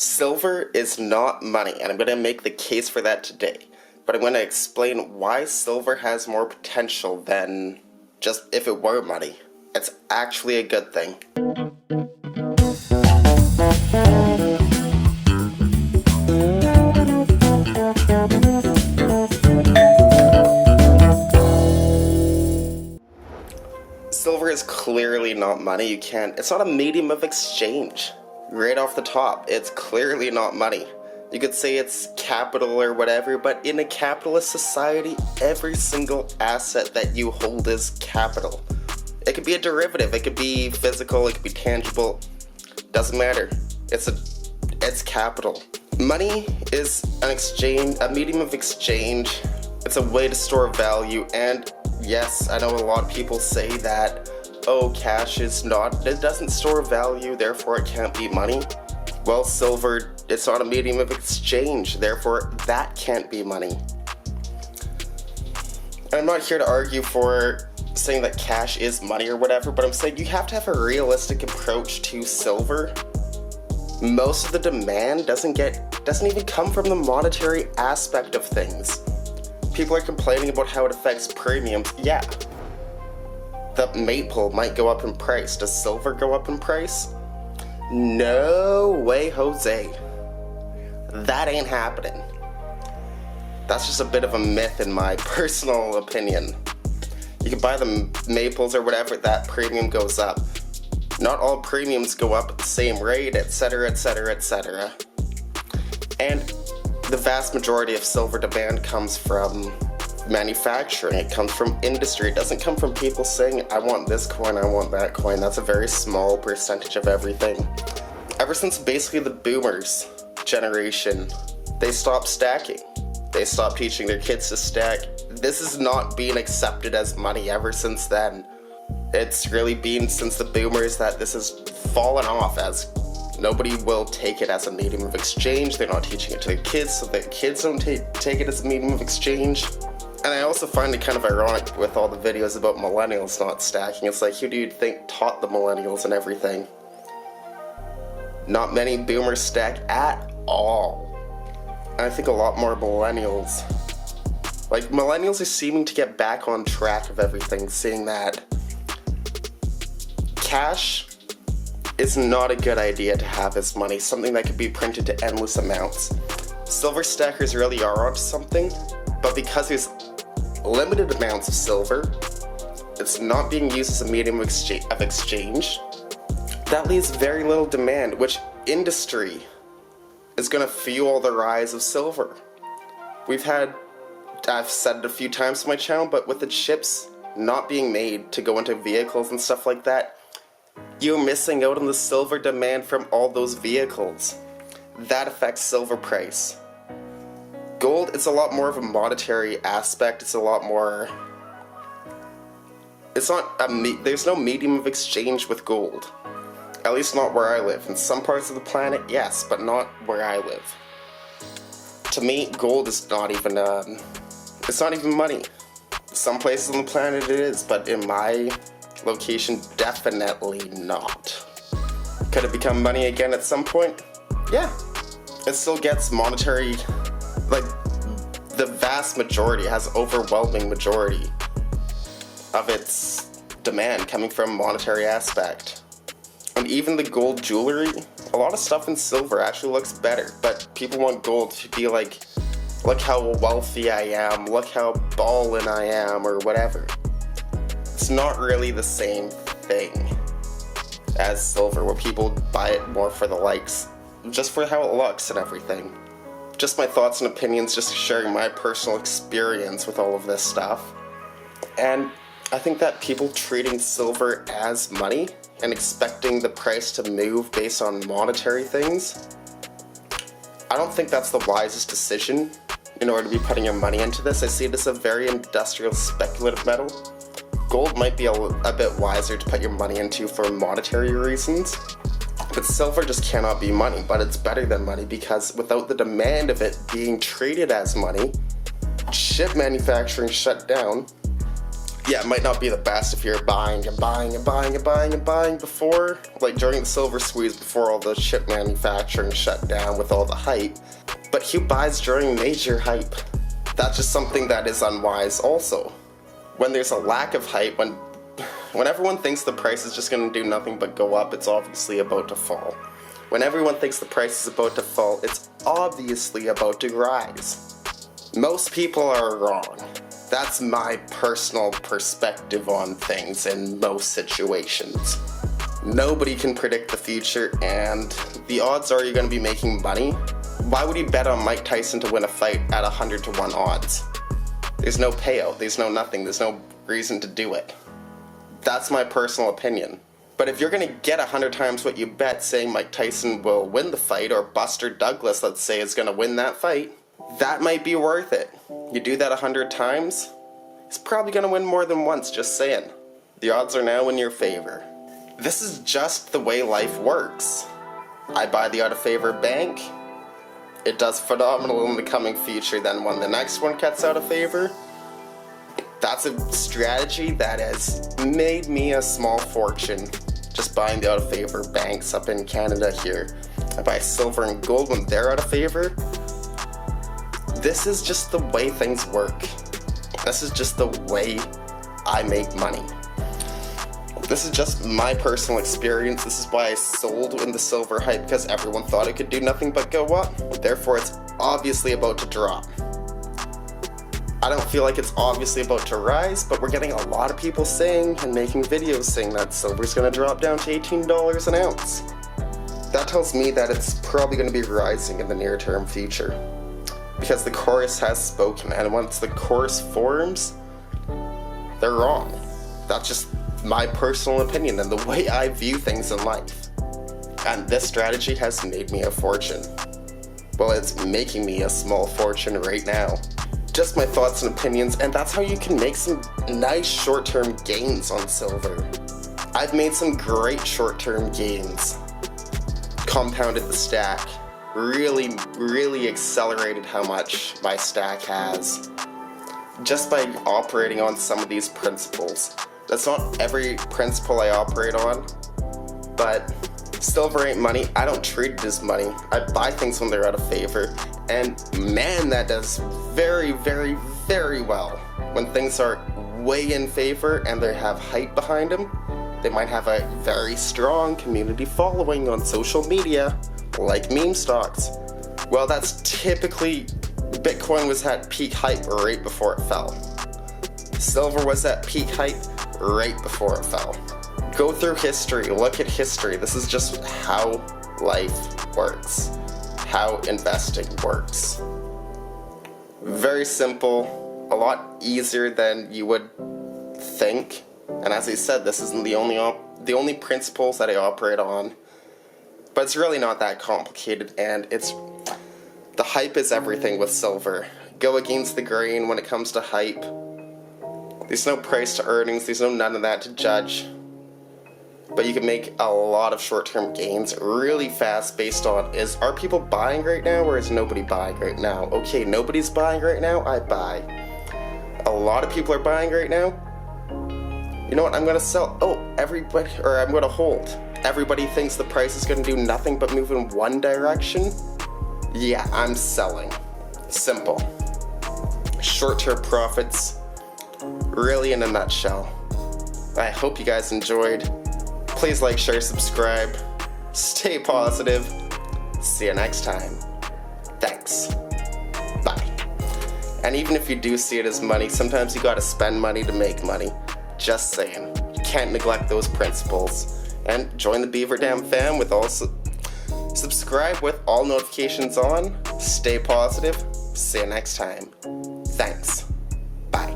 Silver is not money, and I'm going to make the case for that today. But I'm going to explain why silver has more potential than just if it were money. It's actually a good thing. Silver is clearly not money. It's not a medium of exchange. Right off the top, it's clearly not money. You could say it's capital or whatever, but in a capitalist society, every single asset that you hold is capital. It could be a derivative, it could be physical, it could be tangible. Doesn't matter. It's capital. Money is a medium of exchange. It's a way to store value, and yes, I know a lot of people say that, oh, cash it doesn't store value, therefore it can't be money. Well, silver, it's not a medium of exchange, therefore that can't be money. And I'm not here to argue for saying that cash is money or whatever, but I'm saying you have to have a realistic approach to silver. Most of the demand doesn't even come from the monetary aspect of things. People are complaining about how it affects premiums. Yeah. The maple might go up in price. Does silver go up in price? No way, Jose. That ain't happening. That's just a bit of a myth in my personal opinion. You can buy the maples or whatever, that premium goes up. Not all premiums go up at the same rate, etc., etc., etc. And the vast majority of silver demand comes from manufacturing. It comes from industry. It doesn't come from people saying, I want this coin, I want that coin. That's a very small percentage of everything. Ever since basically the boomers generation, they stopped stacking. They stopped teaching their kids to stack. This is not being accepted as money ever since then. It's really been since the boomers that this has fallen off, as nobody will take it as a medium of exchange. They're not teaching it to their kids, so their kids don't take it as a medium of exchange. And I also find it kind of ironic with all the videos about millennials not stacking. It's like, who do you think taught the millennials and everything? Not many boomers stack at all. And I think a lot more millennials. Like, millennials are seeming to get back on track of everything, seeing that cash is not a good idea to have as money, something that could be printed to endless amounts. Silver stackers really are onto something, but because there's limited amounts of silver, it's not being used as a medium of exchange, that leaves very little demand, which industry is going to fuel the rise of silver. I've said it a few times on my channel, but with the chips not being made to go into vehicles and stuff like that, you're missing out on the silver demand from all those vehicles. That affects silver price. Gold is a lot more of a monetary aspect. It's a lot more... there's no medium of exchange with gold. At least not where I live. In some parts of the planet, yes, but not where I live. To me, gold is not even, it's not even money. Some places on the planet it is, but in my location, definitely not. Could it become money again at some point? Yeah. It still gets monetary, like, the vast majority, has overwhelming majority of its demand coming from monetary aspect. And even the gold jewelry, a lot of stuff in silver actually looks better, but people want gold to be like, look how wealthy I am, look how ballin' I am, or whatever. It's not really the same thing as silver, where people buy it more for the likes, just for how it looks and everything. Just my thoughts and opinions, just sharing my personal experience with all of this stuff. And I think that people treating silver as money and expecting the price to move based on monetary things, I don't think that's the wisest decision in order to be putting your money into this. I see it as a very industrial, speculative metal. Gold might be a bit wiser to put your money into for monetary reasons, but silver just cannot be money. But it's better than money because without the demand of it being treated as money, chip manufacturing shut down, Yeah, it might not be the best if you're buying and buying and buying and buying and buying before, like during the silver squeeze before all the chip manufacturing shut down with all the hype. But who buys during major hype? That's just something that is unwise also. When there's a lack of hype, when everyone thinks the price is just going to do nothing but go up, it's obviously about to fall. When everyone thinks the price is about to fall, it's obviously about to rise. Most people are wrong. That's my personal perspective on things in most situations. Nobody can predict the future, and the odds are you're going to be making money. Why would you bet on Mike Tyson to win a fight at 100 to 1 odds? There's no payout, there's no nothing, there's no reason to do it. That's my personal opinion. But if you're going to get 100 times what you bet saying Mike Tyson will win the fight, or Buster Douglas, let's say, is going to win that fight, that might be worth it. You do that 100 times, he's probably going to win more than once, just saying. The odds are now in your favor. This is just the way life works. I buy the out of favor bank. It does phenomenal in the coming future, then when the next one gets out of favor, that's a strategy that has made me a small fortune just buying the out of favor banks up in Canada here. I buy silver and gold when they're out of favor. This is just the way things work. This is just the way I make money. This is just my personal experience. This is why I sold in the silver hype, because everyone thought it could do nothing but go up. Therefore, it's obviously about to drop. I don't feel like it's obviously about to rise, but we're getting a lot of people saying and making videos saying that silver's going to drop down to $18 an ounce. That tells me that it's probably going to be rising in the near-term future. Because the chorus has spoken, and once the chorus forms, they're wrong. That's just my personal opinion and the way I view things in life. And this strategy has made me a fortune. Well, it's making me a small fortune right now. Just my thoughts and opinions, and that's how you can make some nice short-term gains on silver. I've made some great short-term gains. Compounded the stack. Really accelerated how much my stack has. Just by operating on some of these principles. That's not every principle I operate on, but silver ain't money. I don't treat it as money. I buy things when they're out of favor, and man, that does very well. When things are way in favor and they have hype behind them, they might have a very strong community following on social media, like meme stocks. Well, that's typically, Bitcoin was at peak hype right before it fell. Silver was at peak hype right before it fell. Go through history, look at history. This is just how life works, how investing works. Very simple, a lot easier than you would think. And as I said, this isn't the only principles that I operate on. But it's really not that complicated, and the hype is everything with silver. Go against the grain when it comes to hype. There's no price to earnings, there's no none of that to judge. But you can make a lot of short-term gains really fast based on, are people buying right now or is nobody buying right now? Okay, nobody's buying right now, I buy. A lot of people are buying right now. You know what, I'm gonna sell. I'm gonna hold. Everybody thinks the price is gonna do nothing but move in one direction. Yeah, I'm selling. Simple. Short-term profits, really in a nutshell. I hope you guys enjoyed. Please like, share, subscribe. Stay positive. See you next time. Thanks. Bye. And even if you do see it as money, sometimes you gotta spend money to make money. Just saying. You can't neglect those principles. And join the Beaver Dam fam with subscribe with all notifications on. Stay positive. See you next time. Thanks. Bye.